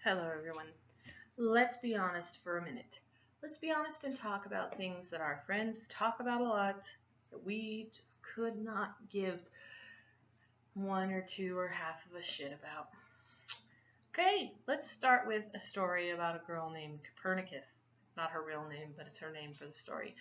Hello, everyone. Let's be honest for a minute. Let's be honest and talk about things that our friends talk about a lot that we just could not give one or two or half of a shit about. Okay, let's start with a story about a girl named Copernicus. It's not her real name, but it's her name for the story.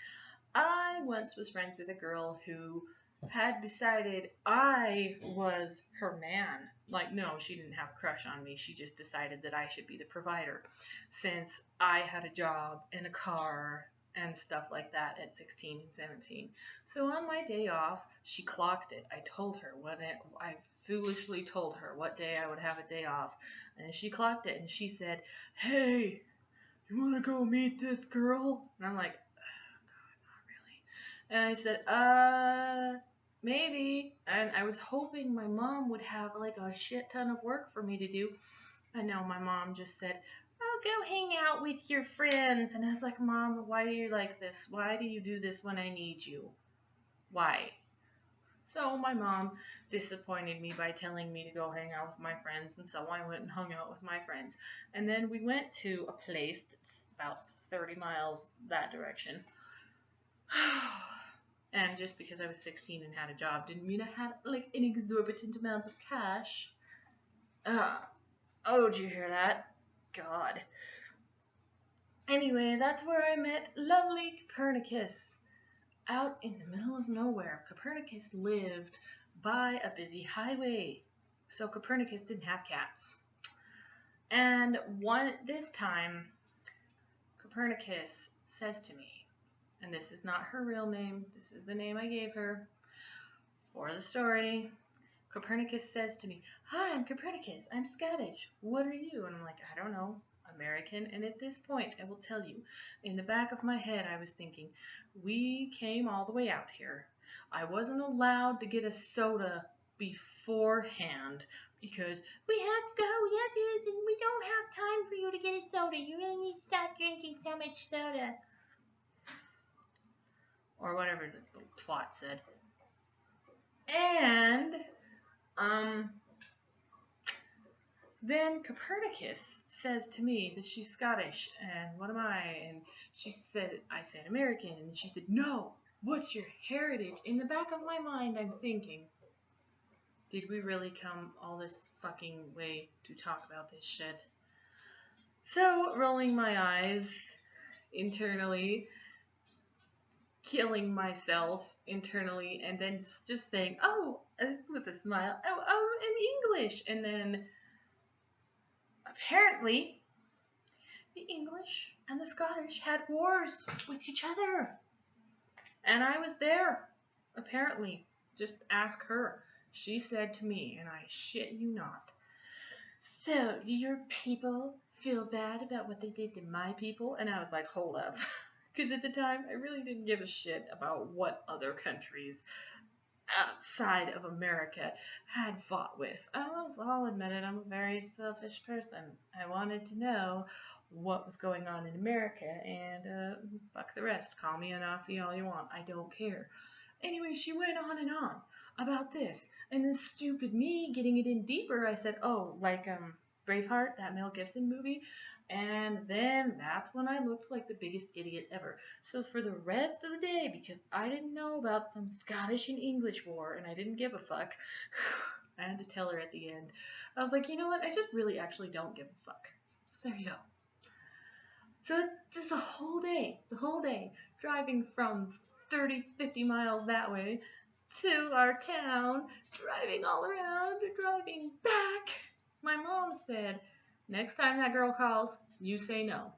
I once was friends with a girl who had decided I was her man. Like, no, she didn't have a crush on me. She just decided that I should be the provider since I had a job and a car and stuff like that at 16 and 17. So on my day off, she clocked it. I foolishly told her what day I would have a day off. And she clocked it and she said, "Hey, you want to go meet this girl?" And I'm like, and I said, maybe. And I was hoping my mom would have like a shit ton of work for me to do. And now my mom just said, "Oh, go hang out with your friends." And I was like, "Mom, why do you like this? Why do you do this when I need you? Why?" So my mom disappointed me by telling me to go hang out with my friends. And so I went and hung out with my friends. And then we went to a place that's about 30 miles that direction. And just because I was 16 and had a job didn't mean I had like an exorbitant amount of cash. Oh, did you hear that? God. Anyway, that's where I met lovely Copernicus. Out in the middle of nowhere. Copernicus lived by a busy highway. So Copernicus didn't have cats. And this time, Copernicus says to me, and this is not her real name, this is the name I gave her for the story. Copernicus says to me, "Hi, I'm Copernicus. I'm Scottish. What are you?" And I'm like, "I don't know. American." And at this point, I will tell you, in the back of my head, I was thinking, we came all the way out here. I wasn't allowed to get a soda beforehand because we have to go, yes, and we don't have time for you to get a soda. You really need to stop drinking so much soda. Or whatever the little twat said. And then Copernicus says to me that she's Scottish, and what am I? And I said American, and she said, "No, what's your heritage?" In the back of my mind, I'm thinking, did we really come all this fucking way to talk about this shit? So, rolling my eyes internally, killing myself internally, and then just saying, "Oh," with a smile, "Oh, in English." And then apparently the English and the Scottish had wars with each other. And I was there, apparently. Just ask her. She said to me, and I shit you not, "So, do your people feel bad about what they did to my people?" And I was like, hold up. Because at the time, I really didn't give a shit about what other countries outside of America had fought with. I'll admit it, I'm a very selfish person. I wanted to know what was going on in America, and fuck the rest. Call me a Nazi all you want. I don't care. Anyway, she went on and on about this, and then stupid me getting it in deeper, I said, "Oh, like Braveheart, that Mel Gibson movie." And then that's when I looked like the biggest idiot ever. So for the rest of the day, because I didn't know about some Scottish and English war, and I didn't give a fuck, I had to tell her at the end. I was like, you know what? I just really actually don't give a fuck. So there you go. So it's a whole day driving from 30, 50 miles that way to our town, driving all around, driving back. My mom said, "Next time that girl calls, you say no."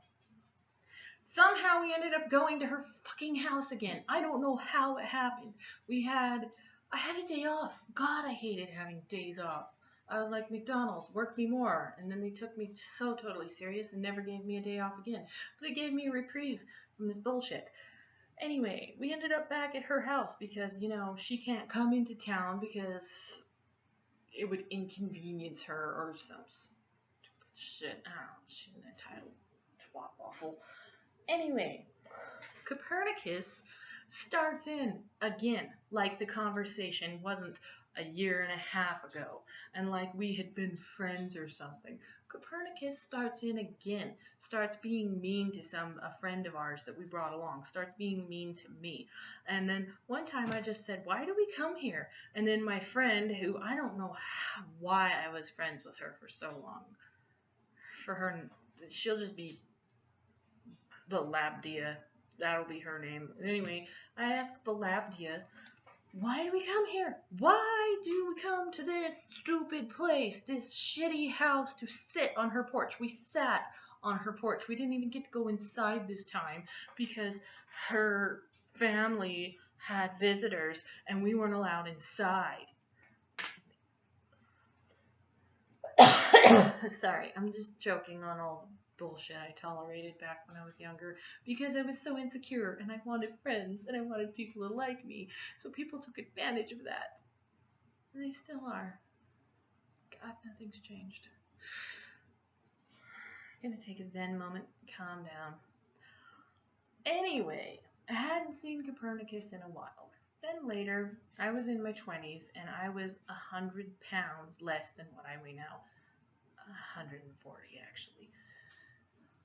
Somehow we ended up going to her fucking house again. I don't know how it happened. I had a day off. God, I hated having days off. I was like, McDonald's, work me more. And then they took me so totally serious and never gave me a day off again. But it gave me a reprieve from this bullshit. Anyway, we ended up back at her house because, she can't come into town because it would inconvenience her or some shit. I don't know. She's an entitled twat waffle. Anyway, Copernicus starts in again, like the conversation wasn't a year and a half ago, and like we had been friends or something. Copernicus starts in again, starts being mean to a friend of ours that we brought along, starts being mean to me. And then one time I just said, why do we come here? And then my friend, who I don't know why I was friends with her for so long, for her, she'll just be Belabdia. That'll be her name. Anyway, I asked Belabdia, why do we come here? Why do we come to this stupid place, this shitty house to sit on her porch? We sat on her porch. We didn't even get to go inside this time because her family had visitors and we weren't allowed inside. Sorry, I'm just joking on all the bullshit I tolerated back when I was younger because I was so insecure and I wanted friends and I wanted people to like me. So people took advantage of that. And they still are. God, nothing's changed. I'm gonna take a Zen moment, calm down. Anyway, I hadn't seen Copernicus in a while. Then later, I was in my 20s and I was 100 pounds less than what I weigh now. 140 actually.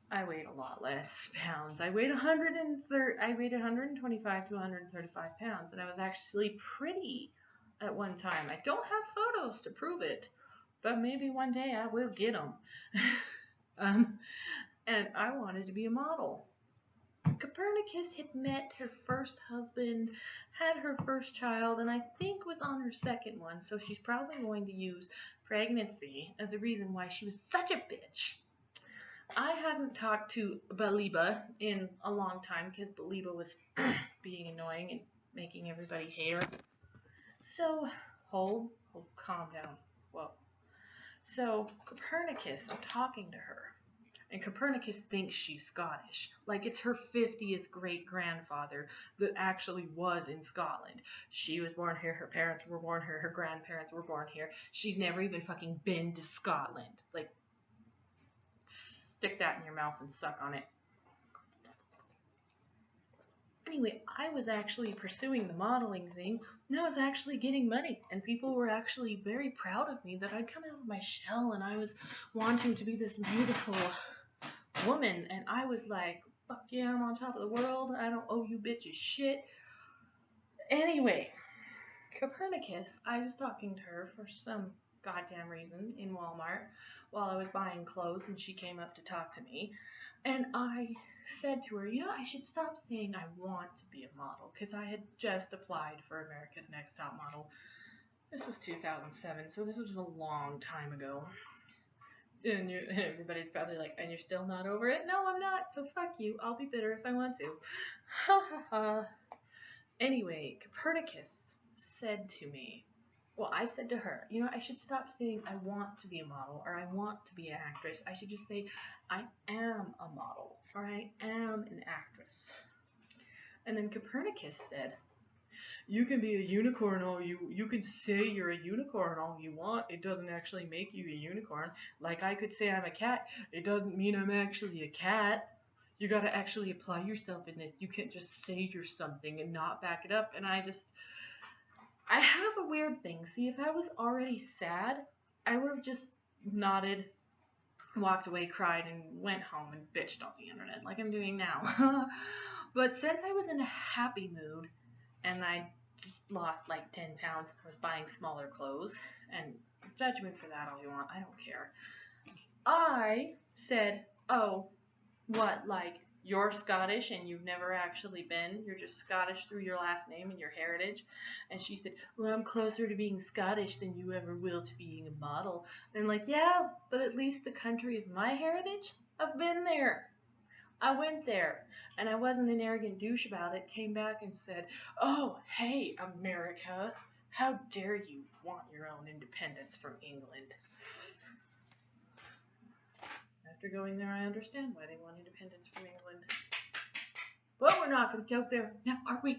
I weighed a lot less pounds. I weighed 125 to 135 pounds, and I was actually pretty at one time. I don't have photos to prove it, but maybe one day I will get them. And I wanted to be a model. Copernicus had met her first husband, had her first child, and I think was on her second one, so she's probably going to use pregnancy as a reason why she was such a bitch. I hadn't talked to Baliba in a long time because Baliba was being annoying and making everybody hate her. So, hold, calm down. Whoa. So, Copernicus, I'm talking to her. And Copernicus thinks she's Scottish. Like it's her 50th great-grandfather that actually was in Scotland. She was born here, her parents were born here, her grandparents were born here. She's never even fucking been to Scotland. Like, stick that in your mouth and suck on it. Anyway, I was actually pursuing the modeling thing, and I was actually getting money, and people were actually very proud of me that I'd come out of my shell, and I was wanting to be this beautiful woman, and I was like, fuck yeah, I'm on top of the world, I don't owe you bitches shit. Anyway, Copernicus, I was talking to her for some goddamn reason in Walmart while I was buying clothes, and she came up to talk to me, and I said to her, I should stop saying I want to be a model, because I had just applied for America's Next Top Model. This was 2007, so this was a long time ago. And everybody's probably like, and you're still not over it? No, I'm not, so fuck you. I'll be bitter if I want to. Ha ha ha. Anyway, Copernicus said to me, well, I said to her, I should stop saying I want to be a model or I want to be an actress. I should just say I am a model or I am an actress. And then Copernicus said, you can be a unicorn all you can say you're a unicorn all you want. It doesn't actually make you a unicorn. Like I could say I'm a cat. It doesn't mean I'm actually a cat. You got to actually apply yourself in this. You can't just say you're something and not back it up. And I have a weird thing. See, if I was already sad, I would have just nodded, walked away, cried, and went home and bitched on the internet like I'm doing now. But since I was in a happy mood and I just lost like 10 pounds, I was buying smaller clothes, and judgment for that all you want, I don't care. I said, oh, what, like, you're Scottish and you've never actually been, you're just Scottish through your last name and your heritage? And she said, well, I'm closer to being Scottish than you ever will to being a model. And I'm like, yeah, but at least the country of my heritage, I've been there. I went there, and I wasn't an arrogant douche about it, came back and said, oh, hey, America, how dare you want your own independence from England? After going there, I understand why they want independence from England. But we're not going to go there now, are we?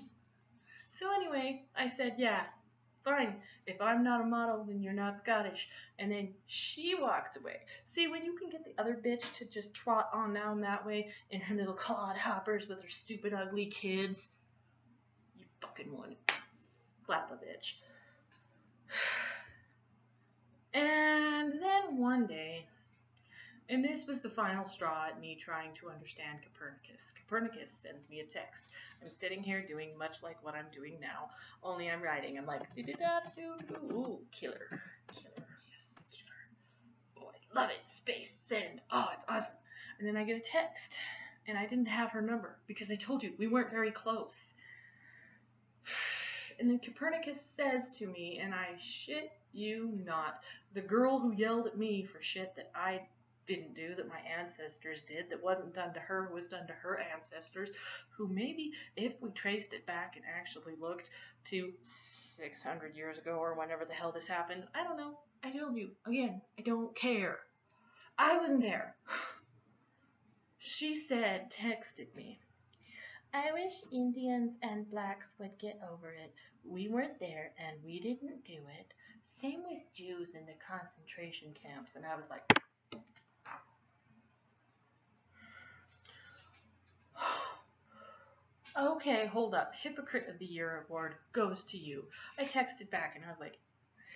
So anyway, I said, yeah, fine. If I'm not a model, then you're not Scottish. And then she walked away. See, when you can get the other bitch to just trot on down that way in her little clodhoppers with her stupid, ugly kids, you fucking would. Slap a bitch. And then one day, and this was the final straw at me trying to understand Copernicus. Copernicus sends me a text. I'm sitting here doing much like what I'm doing now, only I'm writing. I'm like, ooh, killer. Yes, killer. Oh, I love it. Space, send. Oh, it's awesome. And then I get a text, and I didn't have her number because I told you we weren't very close. And then Copernicus says to me, and I shit you not, the girl who yelled at me for shit that I didn't do, that my ancestors did, that wasn't done to her, was done to her ancestors, who maybe, if we traced it back and actually looked to 600 years ago or whenever the hell this happened, I don't know. I told you, again, I don't care. I wasn't there. She said, texted me, I wish Indians and blacks would get over it. We weren't there and we didn't do it. Same with Jews in the concentration camps. And I was like, okay, hold up. Hypocrite of the Year award goes to you. I texted back and I was like,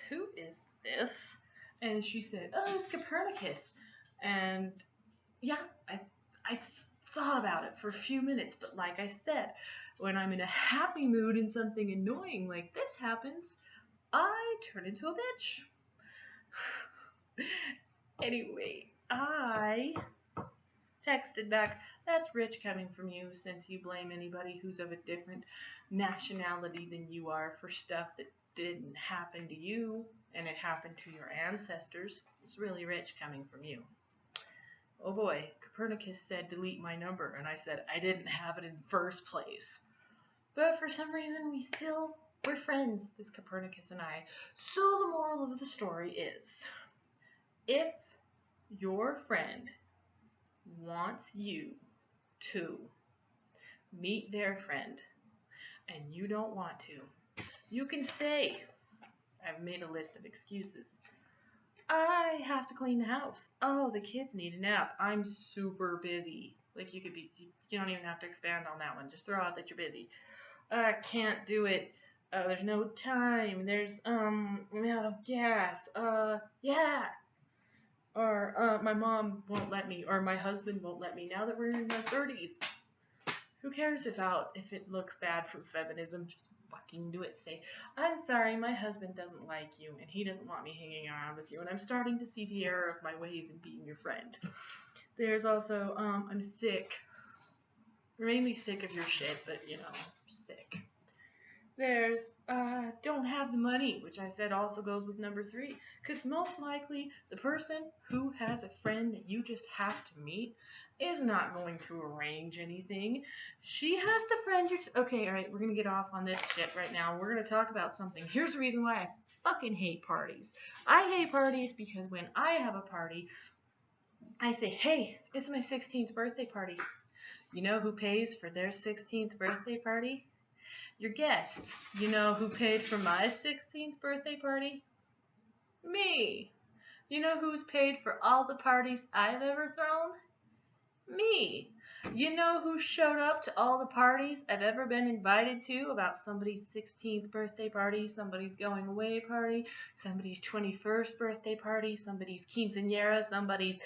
who is this? And she said, oh, it's Copernicus. And yeah, I thought about it for a few minutes, but like I said, when I'm in a happy mood and something annoying like this happens, I turn into a bitch. Anyway, I texted back, that's rich coming from you, since you blame anybody who's of a different nationality than you are for stuff that didn't happen to you and it happened to your ancestors. It's really rich coming from you. Oh boy, Copernicus said delete my number, and I said I didn't have it in the first place. But for some reason we're friends, this Copernicus and I. So the moral of the story is, if your friend wants you to meet their friend and you don't want to, you can say, I've made a list of excuses. I have to clean the house. Oh, the kids need a nap. I'm super busy. Like, you don't even have to expand on that one. Just throw out that you're busy. I can't do it. There's no time. I'm out of gas. Yeah. Or, my mom won't let me, or my husband won't let me now that we're in our 30s. Who cares if it looks bad from feminism? Just fucking do it. Say, I'm sorry, my husband doesn't like you, and he doesn't want me hanging around with you, and I'm starting to see the error of my ways in being your friend. There's also, I'm sick. Mainly sick of your shit, but, sick. There's, don't have the money, which I said also goes with number 3. Because most likely, the person who has a friend that you just have to meet is not going to arrange anything. She has the friend okay, alright, we're going to get off on this shit right now. We're going to talk about something. Here's the reason why I fucking hate parties. I hate parties because when I have a party, I say, hey, it's my 16th birthday party. You know who pays for their 16th birthday party? Your guests. You know who paid for my 16th birthday party? Me. You know who's paid for all the parties I've ever thrown? Me. You know who showed up to all the parties I've ever been invited to, about somebody's 16th birthday party, somebody's going away party, somebody's 21st birthday party, somebody's quinceañera, somebody's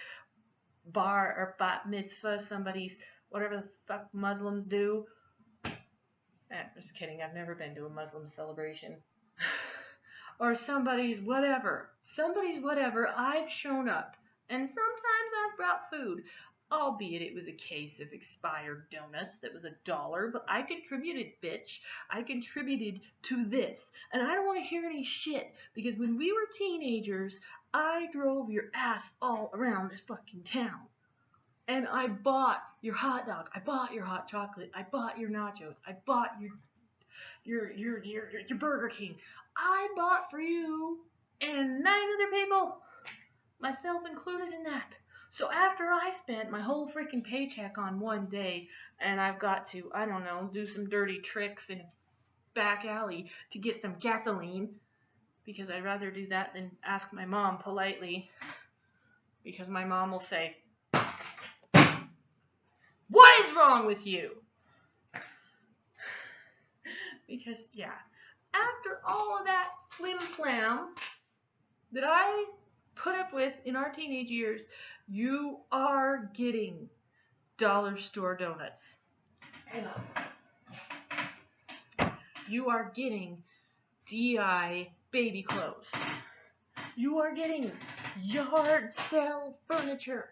bar or bat mitzvah, somebody's whatever the fuck Muslims do. Just kidding, I've never been to a Muslim celebration. Or somebody's whatever. Somebody's whatever, I've shown up. And sometimes I've brought food. Albeit it was a case of expired donuts that was $1, but I contributed, bitch. I contributed to this. And I don't want to hear any shit, because when we were teenagers, I drove your ass all around this fucking town. And I bought your hot dog. I bought your hot chocolate. I bought your nachos. I bought your Burger King. I bought for you and 9 other people, myself included in that. So after I spent my whole freaking paycheck on one day, and I've got to, I don't know, do some dirty tricks in a back alley to get some gasoline, because I'd rather do that than ask my mom politely, because my mom will say, what is wrong with you? Because, yeah, after all of that flim flam that I put up with in our teenage years, you are getting dollar store donuts. Hang on. You are getting DI baby clothes. You are getting yard sale furniture.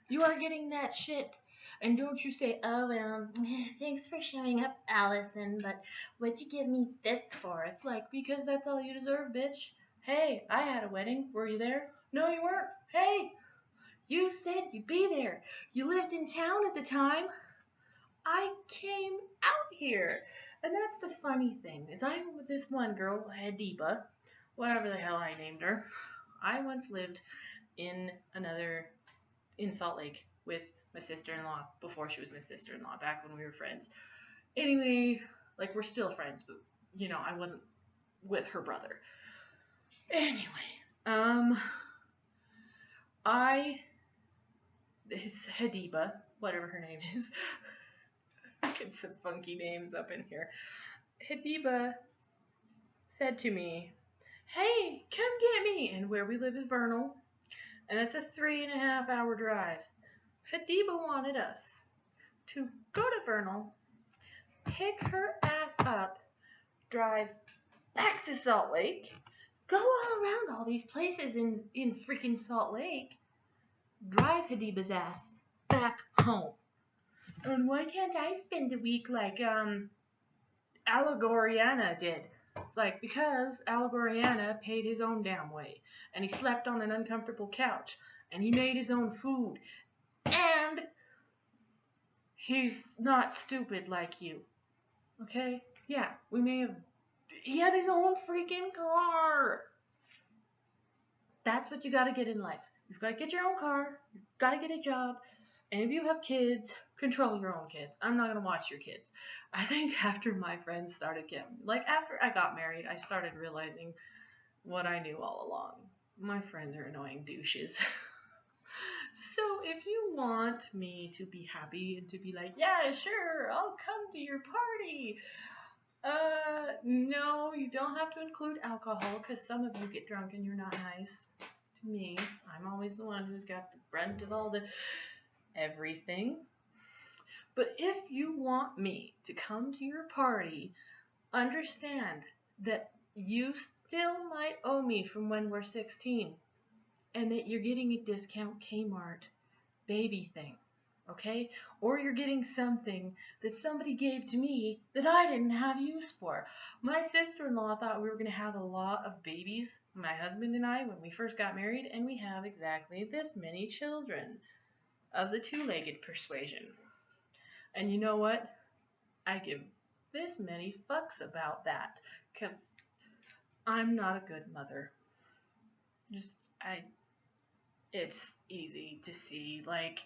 You are getting that shit. And don't you say, oh, well, thanks for showing up, Allison, but what'd you give me this for? It's like, because that's all you deserve, bitch. Hey, I had a wedding. Were you there? No, you weren't. Hey, you said you'd be there. You lived in town at the time. I came out here. And that's the funny thing, is I'm with this one girl, Hadiba, whatever the hell I named her. I once lived in Salt Lake with my sister-in-law before she was my sister-in-law, back when we were friends. Anyway, like, we're still friends, but, you know, I wasn't with her brother. Anyway, it's Hadiba, whatever her name is. Get some funky names up in here. Hadiba said to me, hey, come get me. And where we live is Vernal, and it's a 3.5 hour drive. Hadiba wanted us to go to Vernal, pick her ass up, drive back to Salt Lake, go all around all these places in freaking Salt Lake, drive Hadiba's ass back home. And why can't I spend a week like Allegoriana did? It's like, because Allegoriana paid his own damn way, and he slept on an uncomfortable couch, and he made his own food, and he's not stupid like you. Okay? Yeah, he had his own freaking car. That's what you gotta get in life. You've gotta get your own car, you've gotta get a job, and if you have kids, control your own kids. I'm not going to watch your kids. I think after my friends started getting, like, after I got married, I started realizing what I knew all along. My friends are annoying douches. So if you want me to be happy and to be like, yeah, sure, I'll come to your party. No, you don't have to include alcohol, because some of you get drunk and you're not nice to me. I'm always the one who's got the brunt of all the everything. But if you want me to come to your party, understand that you still might owe me from when we're 16, and that you're getting a discount Kmart baby thing, okay? Or you're getting something that somebody gave to me that I didn't have use for. My sister-in-law thought we were going to have a lot of babies, my husband and I, when we first got married, and we have exactly this many children of the two-legged persuasion. And you know what? I give this many fucks about that, because I'm not a good mother. It's easy to see, like,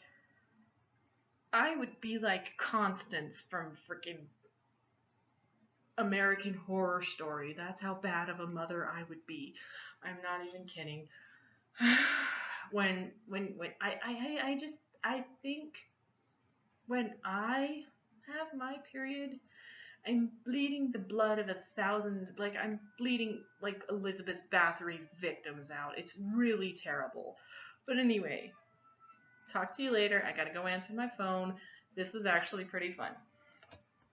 I would be like Constance from freaking American Horror Story. That's how bad of a mother I would be. I'm not even kidding. I think when I have my period, I'm bleeding the blood of 1,000, like, I'm bleeding like Elizabeth Bathory's victims out. It's really terrible. But anyway, talk to you later. I gotta go answer my phone. This was actually pretty fun.